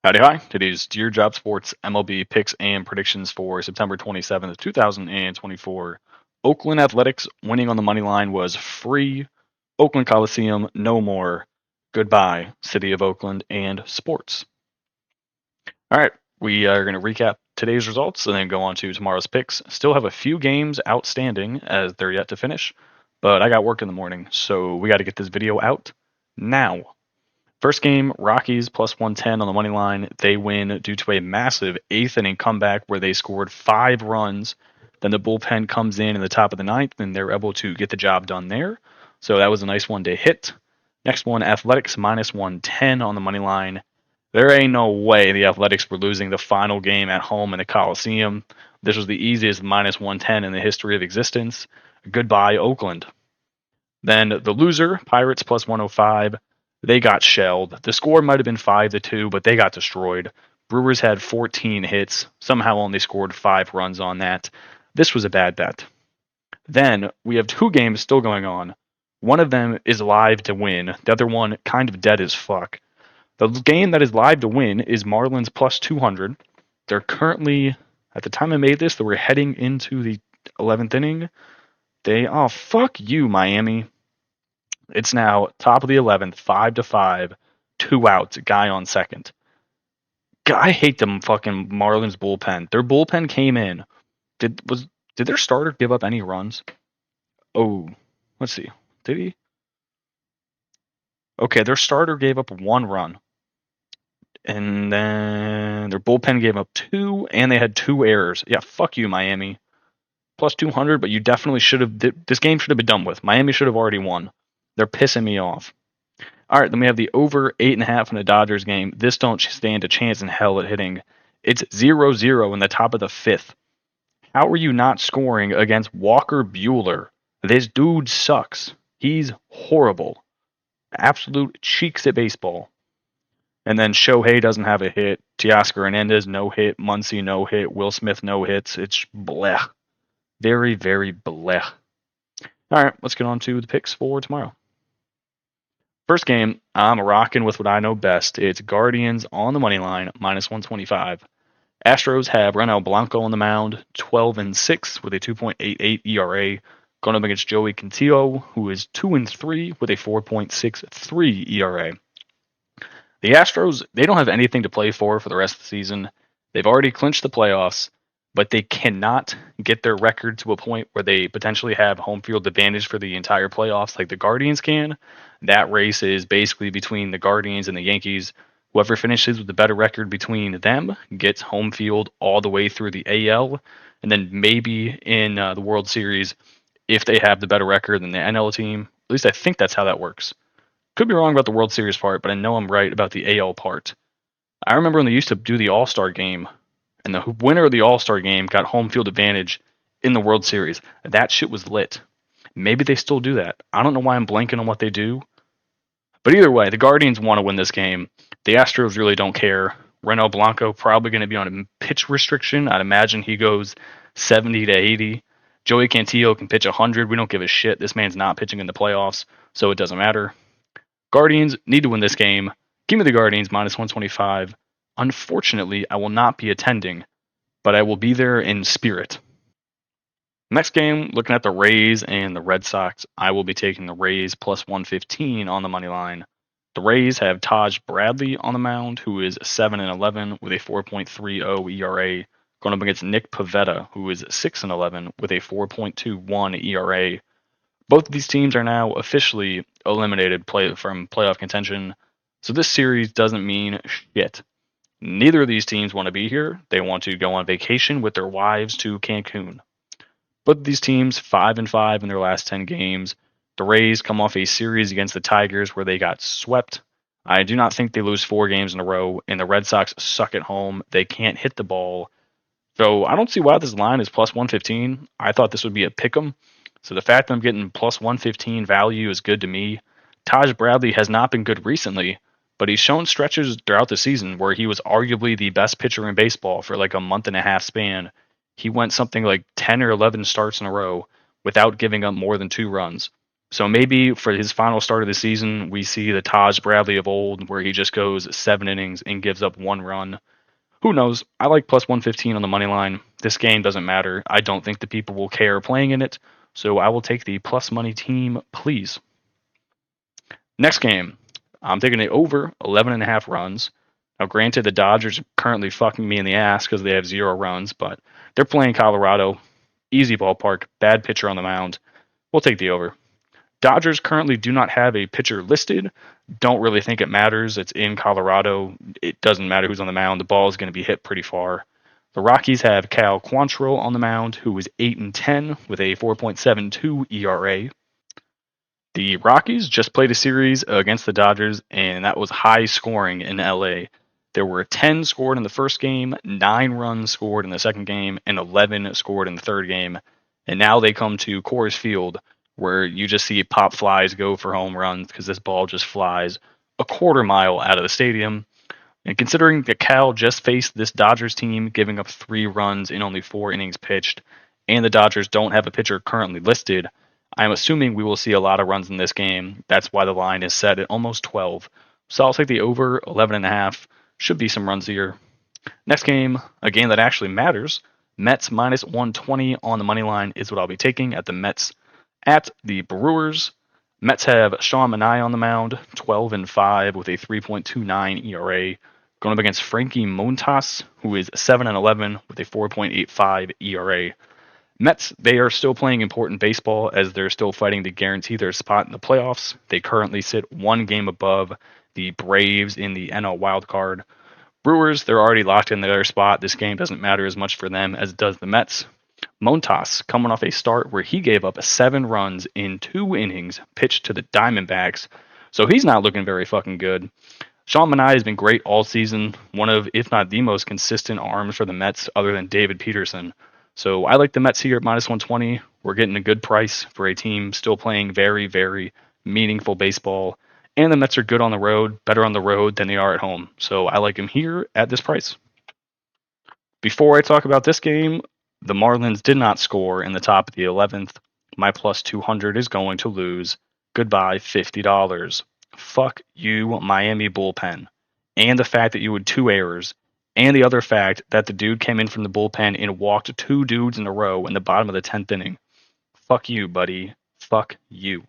Howdy, hi. Today's Dear Job Sports MLB picks and predictions for September 27th, 2024. Oakland Athletics winning on the money line was free. Oakland Coliseum, no more. Goodbye, City of Oakland and sports. All right, we are going to recap today's results and then go on to tomorrow's picks. Still have a few games outstanding as they're yet to finish, but I got work in the morning, so we got to get this video out now. First game, Rockies plus 110 on the money line. They win due to a massive eighth inning comeback where they scored 5 runs. Then the bullpen comes in the top of the ninth, and they're able to get the job done there. So that was a nice one to hit. Next one, Athletics minus 110 on the money line. There ain't no way the Athletics were losing the final game at home in the Coliseum. This was the easiest minus 110 in the history of existence. Goodbye, Oakland. Then the loser, Pirates plus 105. They got shelled. The score might have been 5-2, but they got destroyed. Brewers had 14 hits, somehow only scored 5 runs on that. This was a bad bet. Then we have 2 games still going on. One of them is live to win. The other one kind of dead as fuck. The game that is live to win is Marlins plus 200. They're currently, at the time I made this, they were heading into the 11th inning. Oh, fuck you, Miami. It's now top of the 11th, 5-5, 2 outs, guy on second. I hate them fucking Marlins bullpen. Their bullpen came in. Did their starter give up any runs? Oh, let's see. Did he? Okay, their starter gave up 1 run. And then their bullpen gave up 2, and they had 2 errors. Yeah, fuck you, Miami. Plus 200, but you definitely should have. This game should have been done with. Miami should have already won. They're pissing me off. All right, then we have the over 8.5 in the Dodgers game. This don't stand a chance in hell at hitting. It's 0-0 in the top of the 5th. How are you not scoring against Walker Buehler? This dude sucks. He's horrible. Absolute cheeks at baseball. And then Shohei doesn't have a hit. Teoscar Hernandez, no hit. Muncy, no hit. Will Smith, no hits. It's blech. Very, very blech. All right, let's get on to the picks for tomorrow. First game, I'm rocking with what I know best. It's Guardians on the money line, minus 125. Astros have Renel Blanco on the mound, 12-6 with a 2.88 ERA, going up against Joey Cantillo, who is 2-3 with a 4.63 ERA. The Astros, they don't have anything to play for the rest of the season. They've already clinched the playoffs, but they cannot get their record to a point where they potentially have home field advantage for the entire playoffs like the Guardians can. That race is basically between the Guardians and the Yankees. Whoever finishes with the better record between them gets home field all the way through the AL, and then maybe in the World Series if they have the better record than the NL team. At least I think that's how that works. Could be wrong about the World Series part, but I know I'm right about the AL part. I remember when they used to do the All-Star game, and the winner of the All-Star game got home field advantage in the World Series. That shit was lit. Maybe they still do that. I don't know why I'm blanking on what they do. But either way, the Guardians want to win this game. The Astros really don't care. Renel Blanco probably going to be on a pitch restriction. I'd imagine he goes 70 to 80. Joey Cantillo can pitch 100. We don't give a shit. This man's not pitching in the playoffs, so it doesn't matter. Guardians need to win this game. Give me the Guardians minus 125. Unfortunately, I will not be attending, but I will be there in spirit. Next game, looking at the Rays and the Red Sox, I will be taking the Rays plus 115 on the money line. The Rays have Taj Bradley on the mound, who is 7-11 with a 4.30 ERA, going up against Nick Pivetta, who is 6-11 with a 4.21 ERA. Both of these teams are now officially eliminated from playoff contention, so this series doesn't mean shit. Neither of these teams want to be here. They want to go on vacation with their wives to Cancun. Both of these teams 5-5 in their last 10 games. The Rays come off a series against the Tigers where they got swept. I do not think they lose 4 games in a row, and the Red Sox suck at home. They can't hit the ball. So I don't see why this line is plus 115. I thought this would be a pick 'em. So the fact that I'm getting plus 115 value is good to me. Taj Bradley has not been good recently, but he's shown stretches throughout the season where he was arguably the best pitcher in baseball for like a month and a half span. He went something like 10 or 11 starts in a row without giving up more than 2 runs. So maybe for his final start of the season, we see the Taj Bradley of old, where he just goes 7 innings and gives up 1 run. Who knows? I like plus 115 on the money line. This game doesn't matter. I don't think the people will care playing in it, so I will take the plus money team, please. Next game, I'm taking the over 11.5 runs. Now, granted, the Dodgers are currently fucking me in the ass because they have 0 runs, but they're playing Colorado. Easy ballpark, bad pitcher on the mound. We'll take the over. Dodgers currently do not have a pitcher listed. Don't really think it matters. It's in Colorado. It doesn't matter who's on the mound. The ball is going to be hit pretty far. The Rockies have Cal Quantrill on the mound, who is 8-10 with a 4.72 ERA. The Rockies just played a series against the Dodgers, and that was high scoring in LA. There were 10 scored in the first game, 9 runs scored in the second game, and 11 scored in the third game. And now they come to Coors Field, where you just see pop flies go for home runs because this ball just flies a quarter mile out of the stadium. And considering that Cal just faced this Dodgers team, giving up 3 runs in only 4 innings pitched, and the Dodgers don't have a pitcher currently listed, I'm assuming we will see a lot of runs in this game. That's why the line is set at almost 12. So I'll take the over 11.5. Should be some runs here. Next game, a game that actually matters. Mets minus 120 on the money line is what I'll be taking at the Mets at the Brewers. Mets have Sean Manaea on the mound, 12-5 with a 3.29 ERA, going up against Frankie Montas, who is 7-11 with a 4.85 ERA. Mets, they are still playing important baseball as they're still fighting to guarantee their spot in the playoffs. They currently sit 1 game above the Braves in the NL wildcard. Brewers, they're already locked in their spot. This game doesn't matter as much for them as it does the Mets. Montas, coming off a start where he gave up 7 runs in 2 innings, pitched to the Diamondbacks, so he's not looking very fucking good. Sean Manaea has been great all season, one of, if not the most consistent arms for the Mets other than David Peterson. So I like the Mets here at minus 120. We're getting a good price for a team still playing very, very meaningful baseball. And the Mets are good on the road, better on the road than they are at home. So I like them here at this price. Before I talk about this game, the Marlins did not score in the top of the 11th. My plus 200 is going to lose. Goodbye, $50. Fuck you, Miami bullpen. And the fact that you had 2 errors. And the other fact that the dude came in from the bullpen and walked 2 dudes in a row in the bottom of the 10th inning. Fuck you, buddy. Fuck you.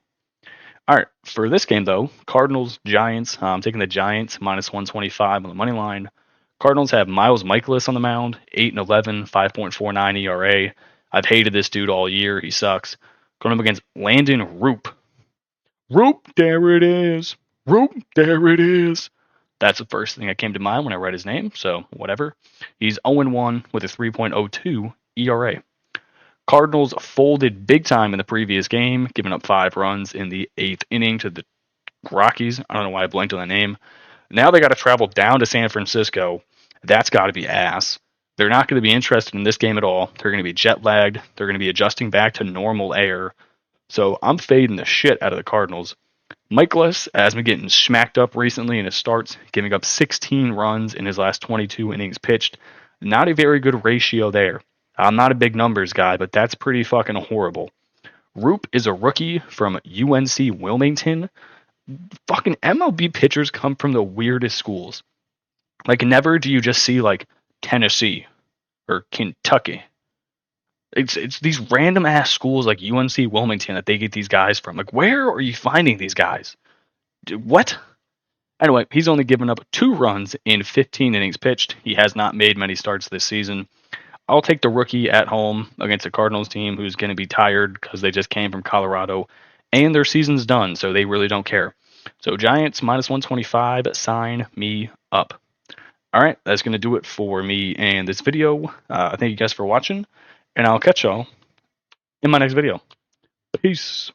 All right, for this game, though, Cardinals, Giants. I'm taking the Giants minus 125 on the money line. Cardinals have Miles Michaelis on the mound, 8-11, 5.49 ERA. I've hated this dude all year. He sucks. Going up against Landon Roop. Roop, there it is. Roop, there it is. That's the first thing that came to mind when I read his name, so whatever. He's 0-1 with a 3.02 ERA. Cardinals folded big time in the previous game, giving up 5 runs in the 8th inning to the Rockies. I don't know why I blanked on the name. Now they got to travel down to San Francisco. That's got to be ass. They're not going to be interested in this game at all. They're going to be jet lagged. They're going to be adjusting back to normal air. So I'm fading the shit out of the Cardinals. Michaelis has been getting smacked up recently in his starts, giving up 16 runs in his last 22 innings pitched. Not a very good ratio there. I'm not a big numbers guy, but that's pretty fucking horrible. Roop is a rookie from UNC Wilmington. Fucking MLB pitchers come from the weirdest schools. Like, never do you just see, like, Tennessee or Kentucky. It's these random ass schools like UNC Wilmington that they get these guys from. Like, where are you finding these guys? What? Anyway, he's only given up 2 runs in 15 innings pitched. He has not made many starts this season. I'll take the rookie at home against a Cardinals team who's going to be tired because they just came from Colorado and their season's done, so they really don't care. So Giants minus 125, sign me up. All right, that's going to do it for me and this video. Thank you guys for watching, and I'll catch y'all in my next video. Peace.